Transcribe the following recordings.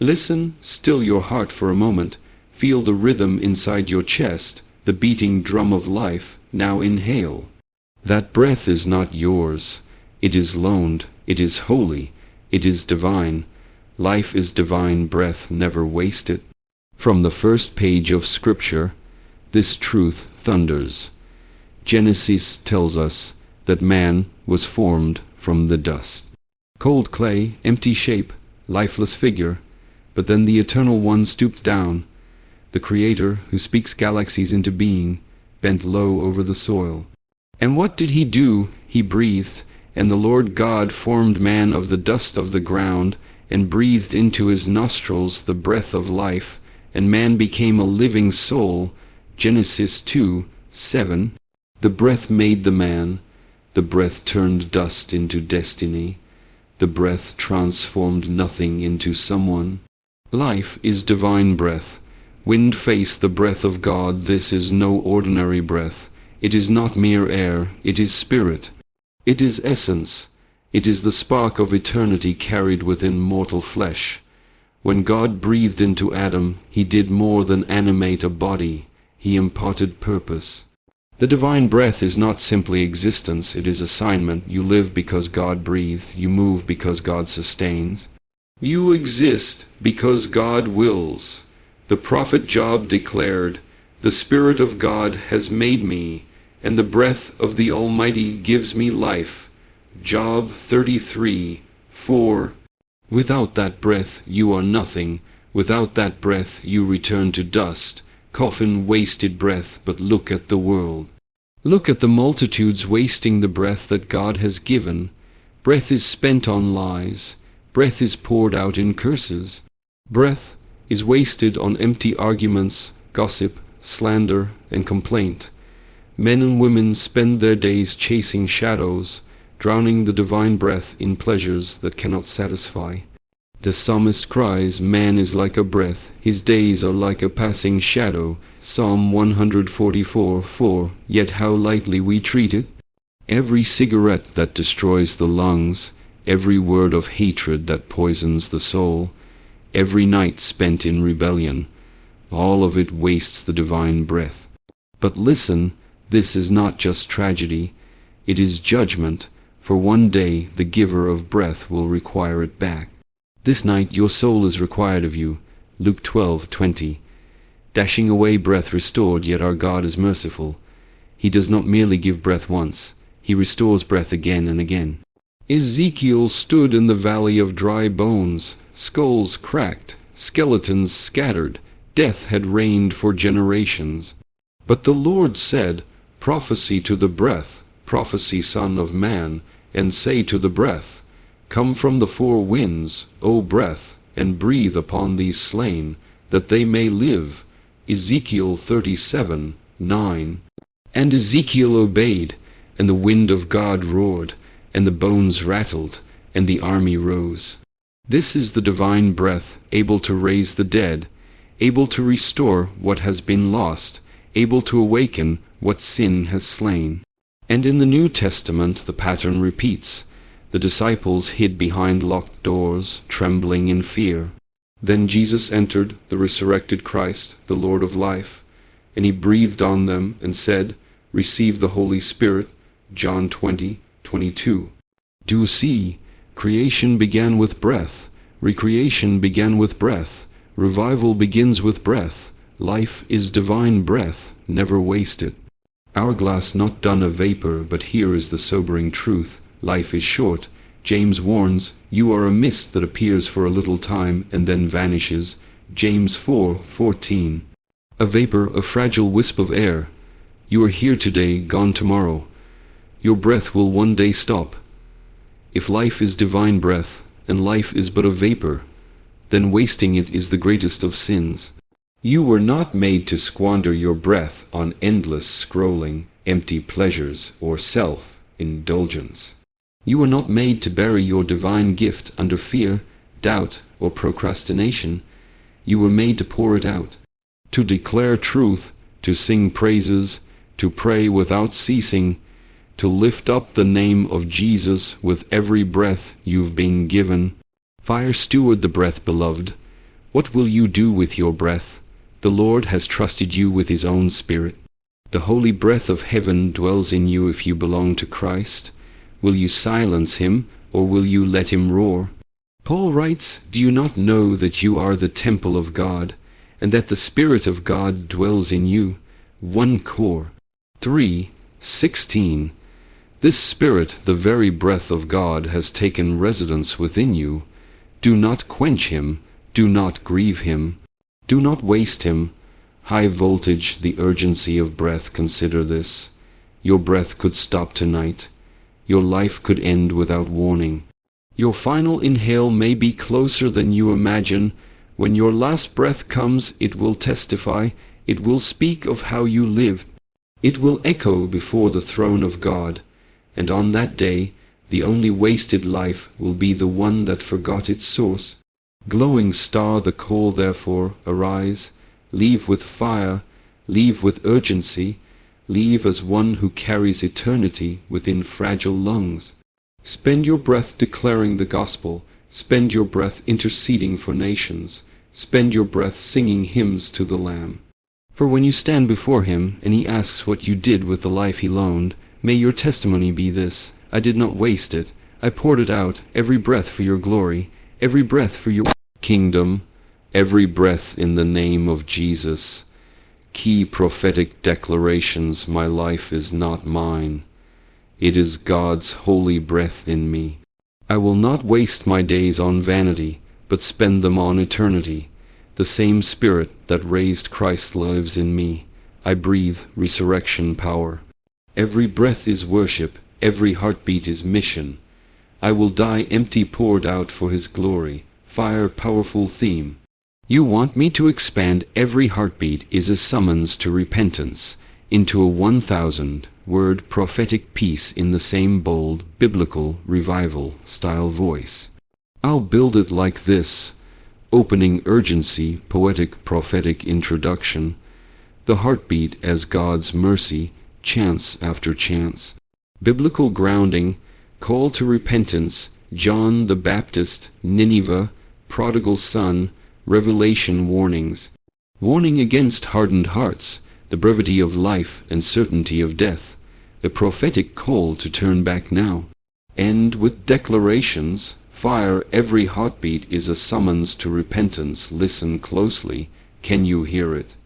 Listen, still your heart for a moment. Feel the rhythm inside your chest, the beating drum of life. Now inhale. That breath is not yours. It is loaned. It is holy. It is divine. Life is divine breath, never waste it. From the first page of Scripture, this truth thunders. Genesis tells us that man was formed from the dust. Cold clay, empty shape, lifeless figure, but then the Eternal One stooped down. The Creator, who speaks galaxies into being, bent low over the soil. And what did he do? He breathed, and the Lord God formed man of the dust of the ground, and breathed into his nostrils the breath of life, and man became a living soul. Genesis 2:7. The breath made the man. The breath turned dust into destiny. The breath transformed nothing into someone. Life is divine breath. Wind face the breath of God. This is no ordinary breath. It is not mere air. It is spirit. It is essence. It is the spark of eternity carried within mortal flesh. When God breathed into Adam, he did more than animate a body. He imparted purpose. The divine breath is not simply existence, it is assignment. You live because God breathed. You move because God sustains. You exist because God wills. The prophet Job declared, "The Spirit of God has made me, and the breath of the Almighty gives me life." Job 33:4. Without that breath you are nothing. Without that breath you return to dust. Coffin wasted breath, but look at the world. Look at the multitudes wasting the breath that God has given. Breath is spent on lies. Breath is poured out in curses. Breath is wasted on empty arguments, gossip, slander, and complaint. Men and women spend their days chasing shadows, drowning the divine breath in pleasures that cannot satisfy. The psalmist cries, "Man is like a breath, his days are like a passing shadow." Psalm 144:4. Yet how lightly we treat it. Every cigarette that destroys the lungs, every word of hatred that poisons the soul, every night spent in rebellion, all of it wastes the divine breath. But listen, this is not just tragedy, it is judgment, for one day the giver of breath will require it back. This night your soul is required of you. Luke 12:20. Dashing away breath restored, yet our God is merciful. He does not merely give breath once, he restores breath again and again. Ezekiel stood in the valley of dry bones, skulls cracked, skeletons scattered. Death had reigned for generations. But the Lord said, "Prophesy to the breath, prophesy, Son of Man, and say to the breath, Come from the four winds, O breath, and breathe upon these slain, that they may live." Ezekiel 37:9. And Ezekiel obeyed, and the wind of God roared, and the bones rattled, and the army rose. This is the divine breath, able to raise the dead, able to restore what has been lost, able to awaken what sin has slain. And in the New Testament the pattern repeats. The disciples hid behind locked doors, trembling in fear. Then Jesus entered, the resurrected Christ, the Lord of life, and he breathed on them and said, "Receive the Holy Spirit." John 20:22. Do you see? Creation began with breath. Recreation began with breath. Revival begins with breath. Life is divine breath, never waste it. Hourglass not done a vapor, but here is the sobering truth. Life is short. James warns, "You are a mist that appears for a little time and then vanishes." James 4:14. A vapor, a fragile wisp of air. You are here today, gone tomorrow. Your breath will one day stop. If life is divine breath, and life is but a vapor, then wasting it is the greatest of sins. You were not made to squander your breath on endless scrolling, empty pleasures, or self-indulgence. You were not made to bury your divine gift under fear, doubt, or procrastination. You were made to pour it out, to declare truth, to sing praises, to pray without ceasing, to lift up the name of Jesus with every breath you've been given. Fire steward the breath, beloved. What will you do with your breath? The Lord has trusted you with his own Spirit. The holy breath of heaven dwells in you if you belong to Christ. Will you silence him, or will you let him roar? Paul writes, "Do you not know that you are the temple of God, and that the Spirit of God dwells in you?" 1 Cor 3:16. This Spirit, the very breath of God, has taken residence within you. Do not quench him. Do not grieve him. Do not waste him. High voltage, the urgency of breath. Consider this. Your breath could stop tonight. Your life could end without warning. Your final inhale may be closer than you imagine. When your last breath comes, it will testify. It will speak of how you lived. It will echo before the throne of God. And on that day, the only wasted life will be the one that forgot its source. Glowing star, the call, therefore, arise. Leave with fire. Leave with urgency. Leave as one who carries eternity within fragile lungs. Spend your breath declaring the gospel. Spend your breath interceding for nations. Spend your breath singing hymns to the Lamb. For when you stand before him, and he asks what you did with the life he loaned, may your testimony be this: I did not waste it. I poured it out, every breath for your glory, every breath for your kingdom, every breath in the name of Jesus. Key prophetic declarations: my life is not mine. It is God's holy breath in me. I will not waste my days on vanity, but spend them on eternity. The same Spirit that raised Christ lives in me. I breathe resurrection power. Every breath is worship. Every heartbeat is mission. I will die empty, poured out for his glory. Fire, powerful theme. You want me to expand. Every heartbeat is a summons to repentance, into a 1,000-word prophetic piece in the same bold, biblical, revival style voice. I'll build it like this. Opening urgency, poetic, prophetic introduction. The heartbeat as God's mercy, chance after chance. Biblical grounding, call to repentance, John the Baptist, Nineveh, prodigal son, Revelation warnings. Warning against hardened hearts, the brevity of life and certainty of death. A prophetic call to turn back now. End with declarations. Fire, every heartbeat is a summons to repentance. Listen closely. Can you hear it?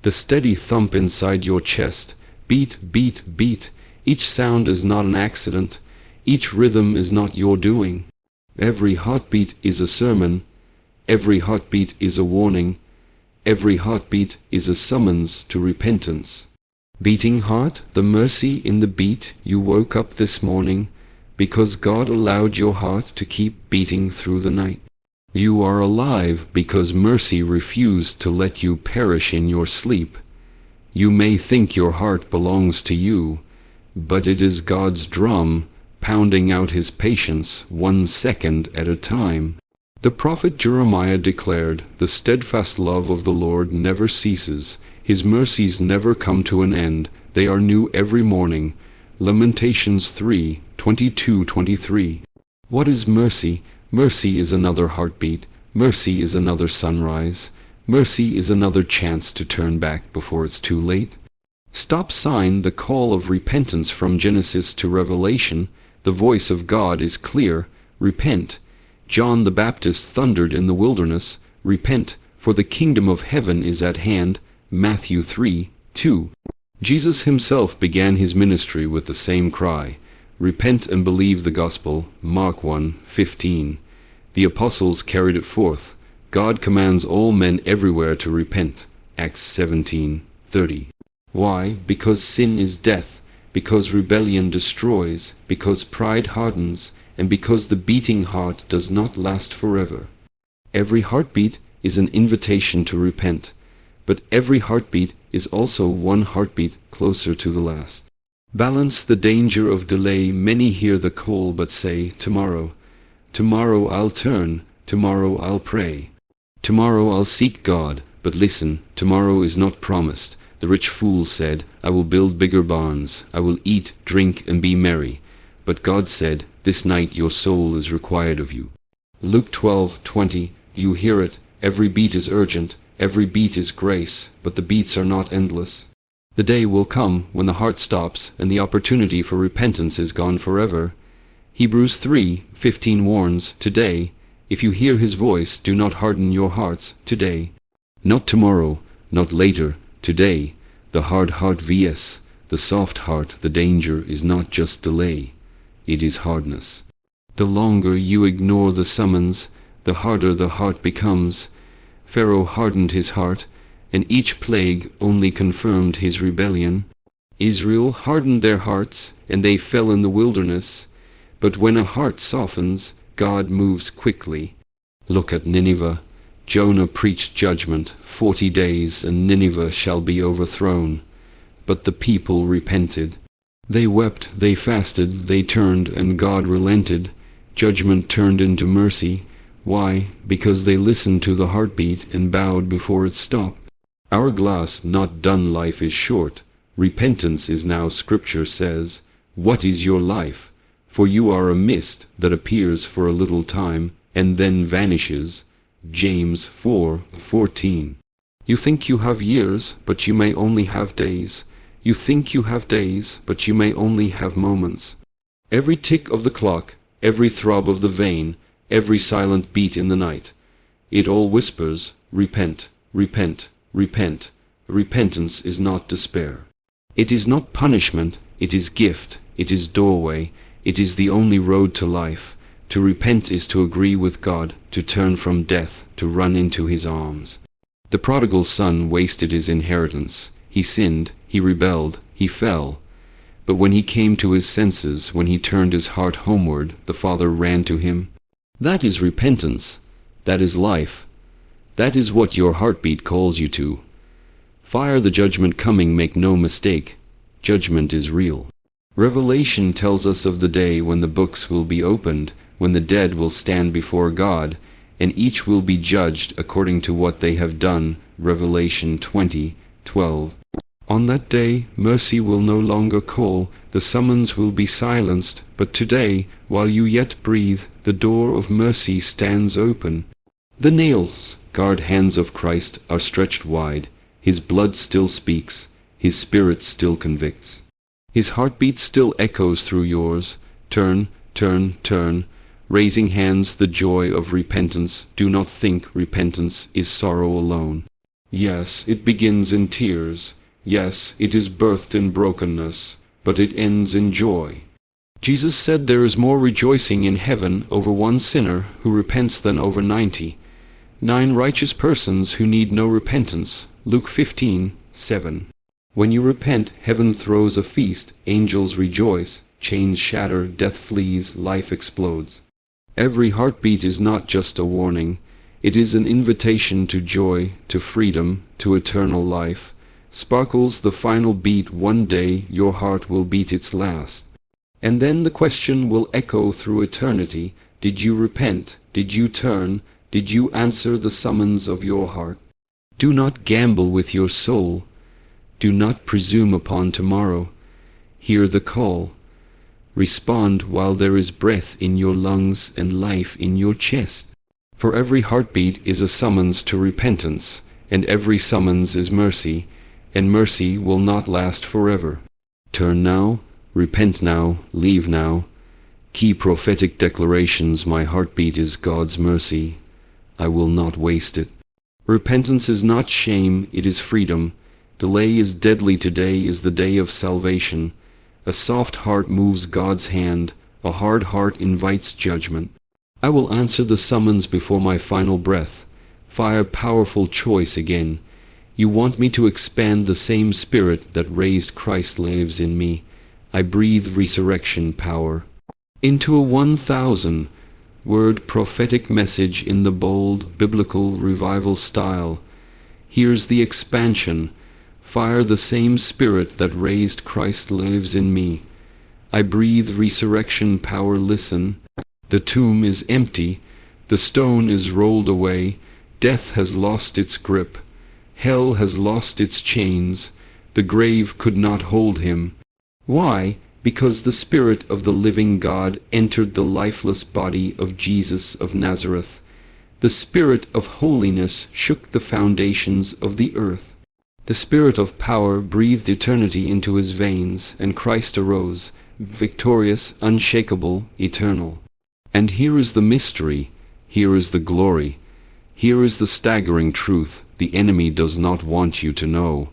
The steady thump inside your chest. Beat, beat, beat. Each sound is not an accident. Each rhythm is not your doing. Every heartbeat is a sermon. Every heartbeat is a warning. Every heartbeat is a summons to repentance. Beating heart, the mercy in the beat. You woke up this morning because God allowed your heart to keep beating through the night. You are alive because mercy refused to let you perish in your sleep. You may think your heart belongs to you, but it is God's drum pounding out his patience 1 second at a time. The prophet Jeremiah declared, "The steadfast love of the Lord never ceases. His mercies never come to an end. They are new every morning." Lamentations 3:22-23. What is mercy? Mercy is another heartbeat. Mercy is another sunrise. Mercy is another chance to turn back before it's too late. Stop sign the call of repentance from Genesis to Revelation. The voice of God is clear. Repent. John the Baptist thundered in the wilderness, "Repent, for the kingdom of heaven is at hand." Matthew 3:2. Jesus himself began his ministry with the same cry, "Repent and believe the gospel." Mark 1:15. The apostles carried it forth. God commands all men everywhere to repent. Acts 17:30. Why? Because sin is death, because rebellion destroys, because pride hardens, and because the beating heart does not last forever. Every heartbeat is an invitation to repent, but every heartbeat is also one heartbeat closer to the last. Balance the danger of delay. Many hear the call but say, "Tomorrow. Tomorrow I'll turn. Tomorrow I'll pray. Tomorrow I'll seek God." But listen, tomorrow is not promised. The rich fool said, "I will build bigger barns. I will eat, drink, and be merry." But God said, "This night your soul is required of you." Luke 12:20. You hear it, Every beat is urgent, every beat is grace, but the beats are not endless. The day will come when the heart stops and the opportunity for repentance is gone forever. Hebrews 3:15 warns, today, if you hear his voice, do not harden your hearts, today. Not tomorrow, not later, today. The hard heart vs. the soft heart, the danger is not just delay, it is hardness. The longer you ignore the summons, the harder the heart becomes. Pharaoh hardened his heart, and each plague only confirmed his rebellion. Israel hardened their hearts, and they fell in the wilderness. But when a heart softens, God moves quickly. Look at Nineveh. Jonah preached judgment, 40 days, and Nineveh shall be overthrown. But the people repented. They wept, they fasted, they turned, and God relented. Judgment turned into mercy. Why? Because they listened to the heartbeat and bowed before it stopped. Our glass not done life is short. Repentance is now, Scripture says. What is your life? For you are a mist that appears for a little time and then vanishes. James 4:14. You think you have years, but you may only have days. You think you have days, but you may only have moments. Every tick of the clock, every throb of the vein, every silent beat in the night, it all whispers, repent, repent, repent. Repentance is not despair. It is not punishment, it is gift, it is doorway, it is the only road to life. To repent is to agree with God, to turn from death, to run into his arms. The prodigal son wasted his inheritance. He sinned, he rebelled, he fell. But when he came to his senses, when he turned his heart homeward, the Father ran to him. That is repentance. That is life. That is what your heartbeat calls you to. Fire the judgment coming, make no mistake. Judgment is real. Revelation tells us of the day when the books will be opened, when the dead will stand before God, and each will be judged according to what they have done. Revelation 20:12. On that day, mercy will no longer call, the summons will be silenced, but today, while you yet breathe, the door of mercy stands open. The nails-scarred hands of Christ are stretched wide. His blood still speaks, his spirit still convicts. His heartbeat still echoes through yours. Turn, turn, turn. Raising hands, the joy of repentance. Do not think repentance is sorrow alone. Yes, it begins in tears. Yes, it is birthed in brokenness, but it ends in joy. Jesus said there is more rejoicing in heaven over one sinner who repents than over 99 righteous persons who need no repentance. Luke 15:7. When you repent, heaven throws a feast, angels rejoice, chains shatter, death flees, life explodes. Every heartbeat is not just a warning. It is an invitation to joy, to freedom, to eternal life. Sparkles the final beat. One day your heart will beat its last. And then the question will echo through eternity. Did you repent? Did you turn? Did you answer the summons of your heart? Do not gamble with your soul. Do not presume upon tomorrow. Hear the call. Respond while there is breath in your lungs and life in your chest. For every heartbeat is a summons to repentance, and every summons is mercy, and mercy will not last forever. Turn now, repent now, leave now. Key prophetic declarations. My heartbeat is God's mercy. I will not waste it. Repentance is not shame, it is freedom. Delay is deadly. Today is the day of salvation. A soft heart moves God's hand. A hard heart invites judgment. I will answer the summons before my final breath. Fire powerful choice again. You want me to expand. The same spirit that raised Christ lives in me. I breathe resurrection power into a 1,000-word prophetic message in the bold, biblical revival style. Here's the expansion. Fire the same spirit that raised Christ lives in me. I breathe resurrection power. Listen. The tomb is empty. The stone is rolled away. Death has lost its grip. Hell has lost its chains. The grave could not hold him. Why? Because the Spirit of the living God entered the lifeless body of Jesus of Nazareth. The Spirit of holiness shook the foundations of the earth. The Spirit of power breathed eternity into his veins, and Christ arose, victorious, unshakable, eternal. And here is the mystery, here is the glory, here is the staggering truth the enemy does not want you to know.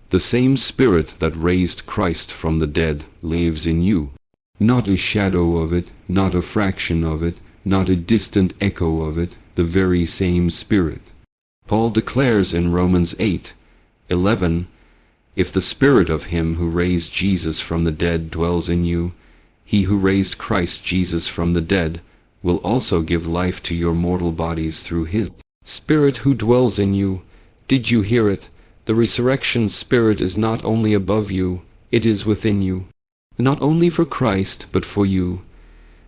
The same Spirit that raised Christ from the dead lives in you. Not a shadow of it, not a fraction of it, not a distant echo of it, the very same Spirit. Paul declares in Romans 8:11, "If the Spirit of him who raised Jesus from the dead dwells in you, he who raised Christ Jesus from the dead will also give life to your mortal bodies through his Spirit who dwells in you." Did you hear it? The resurrection Spirit is not only above you, it is within you. Not only for Christ, but for you.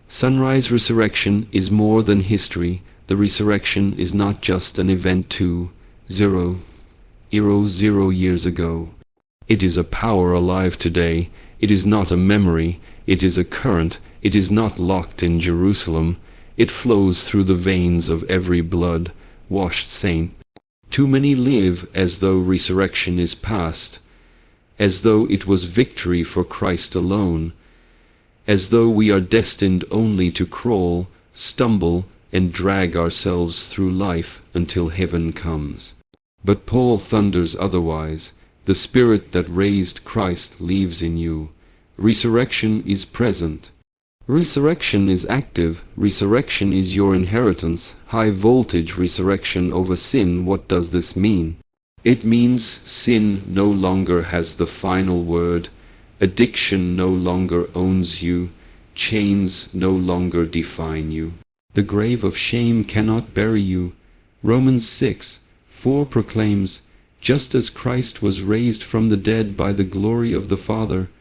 Sunrise resurrection is more than history. The resurrection is not just an event 2,000 years ago. It is a power alive today. It is not a memory. It is a current. It is not locked in Jerusalem. It flows through the veins of every blood-washed saint. Too many live as though resurrection is past, as though it was victory for Christ alone, as though we are destined only to crawl, stumble, and drag ourselves through life until heaven comes. But Paul thunders otherwise. The Spirit that raised Christ lives in you. Resurrection is present. Resurrection is active. Resurrection is your inheritance. High voltage resurrection over sin. What does this mean? It means sin no longer has the final word. Addiction no longer owns you. Chains no longer define you. The grave of shame cannot bury you. Romans 6:4 proclaims, "Just as Christ was raised from the dead by the glory of the Father,